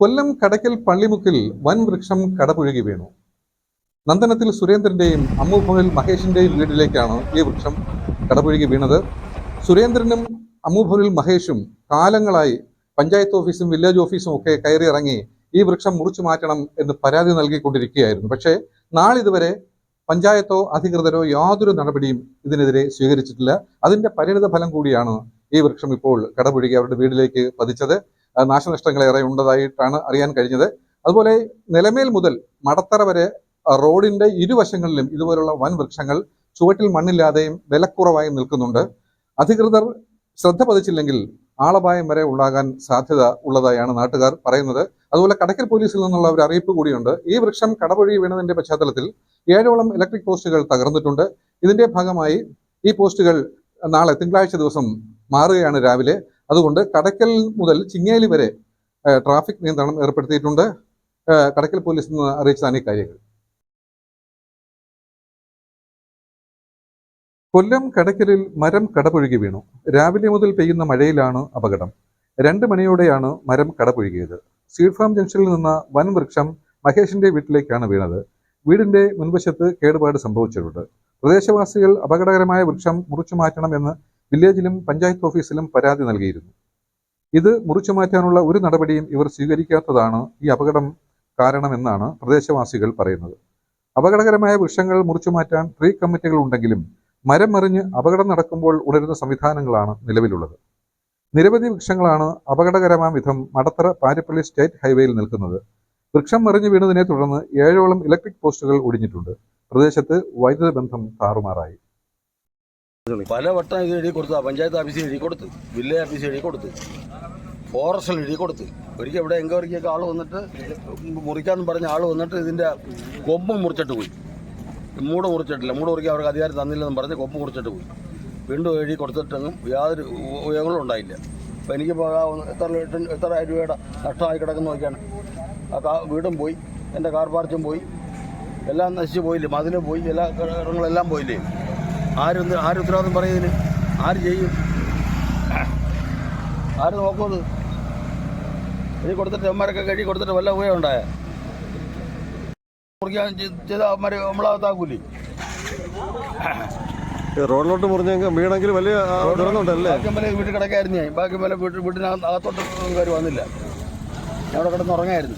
കൊല്ലം കടയ്ക്കൽ പള്ളിമുക്കിൽ വൻ വൃക്ഷം കടപുഴകി വീണു. നന്ദനത്തിൽ സുരേന്ദ്രന്റെയും അമ്മുഭവനിൽ മഹേഷിന്റെയും വീട്ടിലേക്കാണ് ഈ വൃക്ഷം കടപുഴകി വീണത്. സുരേന്ദ്രനും അമ്മുഭവനിൽ മഹേഷും കാലങ്ങളായി പഞ്ചായത്ത് ഓഫീസും വില്ലേജ് ഓഫീസും ഒക്കെ കയറി ഇറങ്ങി ഈ വൃക്ഷം മുറിച്ചു മാറ്റണം എന്ന് പരാതി നൽകിക്കൊണ്ടിരിക്കുകയായിരുന്നു. പക്ഷേ നാളിതുവരെ പഞ്ചായത്തോ അധികൃതരോ യാതൊരു നടപടിയും ഇതിനെതിരെ സ്വീകരിച്ചിട്ടില്ല. അതിന്റെ പരിണിത ഫലം കൂടിയാണ് ഈ വൃക്ഷം ഇപ്പോൾ കടപുഴകി അവരുടെ വീട്ടിലേക്ക് പതിച്ചത്. നാശനഷ്ടങ്ങളേറെ ഉണ്ടതായിട്ടാണ് അറിയാൻ കഴിഞ്ഞത്. അതുപോലെ നിലമേൽ മുതൽ മടത്തറ വരെ റോഡിന്റെ ഇരുവശങ്ങളിലും ഇതുപോലുള്ള വൻ വൃക്ഷങ്ങൾ ചുവട്ടിൽ മണ്ണില്ലാതെയും വിലക്കുറവായും നിൽക്കുന്നുണ്ട്. അധികൃതർ ശ്രദ്ധ പതിച്ചില്ലെങ്കിൽ ആളപായം വരെ ഉണ്ടാകാൻ സാധ്യത ഉള്ളതായാണ് നാട്ടുകാർ പറയുന്നത്. അതുപോലെ കടയ്ക്കൽ പോലീസിൽ നിന്നുള്ള ഒരു അറിയിപ്പ് കൂടിയുണ്ട്. ഈ വൃക്ഷം കടപുഴകി വീണതിന്റെ പശ്ചാത്തലത്തിൽ 7ഓളം ഇലക്ട്രിക് പോസ്റ്റുകൾ തകർന്നിട്ടുണ്ട്. ഇതിന്റെ ഭാഗമായി ഈ പോസ്റ്റുകൾ നാളെ തിങ്കളാഴ്ച ദിവസം മാറുകയാണ് രാവിലെ. അതുകൊണ്ട് കടയ്ക്കൽ മുതൽ ചിങ്ങേലി വരെ ട്രാഫിക് നിയന്ത്രണം ഏർപ്പെടുത്തിയിട്ടുണ്ട്. കടയ്ക്കൽ പോലീസ് നിന്ന് അറിയിച്ചതാണ് ഈ കാര്യങ്ങൾ. കൊല്ലം കടയ്ക്കലിൽ മരം കടപുഴകി വീണു. രാവിലെ മുതൽ പെയ്യുന്ന മഴയിലാണ് അപകടം. 2 മണിയോടെയാണ് മരം കടപുഴകിയത്. സീഡ് ഫാം ജംഗ്ഷനിൽ നിന്ന വൻ വൃക്ഷം മഹേഷിന്റെ വീട്ടിലേക്കാണ് വീണത്. വീടിന്റെ മുൻവശത്ത് കേടുപാട് സംഭവിച്ചിട്ടുണ്ട്. പ്രദേശവാസികൾ അപകടകരമായ വൃക്ഷം മുറിച്ചു മാറ്റണമെന്ന് വില്ലേജിലും പഞ്ചായത്ത് ഓഫീസിലും പരാതി നൽകിയിരുന്നു. ഇത് മുറിച്ചു മാറ്റാനുള്ള ഒരു നടപടിയും ഇവർ സ്വീകരിക്കാത്തതാണ് ഈ അപകടം കാരണമെന്നാണ് പ്രദേശവാസികൾ പറയുന്നത്. അപകടകരമായ വൃക്ഷങ്ങൾ മുറിച്ചു മാറ്റാൻ ട്രീ കമ്മിറ്റികൾ ഉണ്ടെങ്കിലും മരം മറിഞ്ഞ് അപകടം നടക്കുമ്പോൾ ഉണരുന്ന സംവിധാനങ്ങളാണ് നിലവിലുള്ളത്. നിരവധി വൃക്ഷങ്ങളാണ് അപകടകരമാം വിധം മടത്തറ പാരിപ്പള്ളി സ്റ്റേറ്റ് ഹൈവേയിൽ നിൽക്കുന്നത്. വൃക്ഷം മറിഞ്ഞു വീണതിനെ തുടർന്ന് 7ഓളം ഇലക്ട്രിക് പോസ്റ്റുകൾ ഒടിഞ്ഞിട്ടുണ്ട്. പ്രദേശത്ത് വൈദ്യുത ബന്ധം താറുമാറായി. പലവട്ടം ഇത് എഴുതി കൊടുത്തു. പഞ്ചായത്ത് ഓഫീസിൽ എഴുതി കൊടുത്ത്, വില്ലേജ് ഓഫീസിൽ എഴുതി കൊടുത്ത്, ഫോറസ്റ്റിൽ എഴുതി കൊടുത്ത്. ഒരിക്കൽ ഇവിടെ എൻക്വയറിക്കൊക്കെ ആൾ വന്നിട്ട് മുറിക്കാമെന്ന് പറഞ്ഞ ആൾ വന്നിട്ട് ഇതിൻ്റെ കൊമ്പ് മുറിച്ചിട്ട് പോയി. മൂട് മുറിച്ചിട്ടില്ല. മൂട് മുറിക്കാൻ അവർക്ക് അധികാരം തന്നില്ലെന്ന് പറഞ്ഞ് കൊമ്പ് മുറിച്ചിട്ട് പോയി. വീണ്ടും എഴുതി കൊടുത്തിട്ടെങ്കിലും യാതൊരു ഉപയോഗങ്ങളും ഉണ്ടായില്ല. അപ്പോൾ എനിക്കിപ്പോൾ എത്ര രൂപയുടെ നഷ്ടമായി കിടക്കുന്ന നോക്കിയാണ്. ആ വീടും പോയി, എൻ്റെ കാർ പാർച്ചും പോയി, എല്ലാം നശിച്ച് പോയില്ലേ, മതിലും പോയി, എല്ലാ ഘടകങ്ങളെല്ലാം പോയില്ലേ. ആര് ഉത്തരവാദിത്വം പറയുന്നതിന്? ആര് ചെയ്യും? ആര് നോക്കുന്നത്? എഴുതി കൊടുത്തിട്ട് അമ്മമാരൊക്കെ കഴുകി കൊടുത്തിട്ട് വല്ല ഉപയോഗം ഉണ്ടായ മുറിക്കാൻ ചെയ്ത അമ്മമാർ നമ്മളകത്താക്കൂലേ? റോഡിലോട്ട് മുറിഞ്ഞെങ്കിൽ വീണെങ്കിൽ വലിയ ദുരന്തമുണ്ടല്ലേ? ബാക്കി വല്ല വീട്ടിൽ കിടക്കായിരുന്നു. ഞാൻ ബാക്കി വല്ല വീട്ടിനകത്തോട്ട് കയറി വന്നില്ല. ഞാൻ അവിടെ കിടന്നുറങ്ങായിരുന്നു.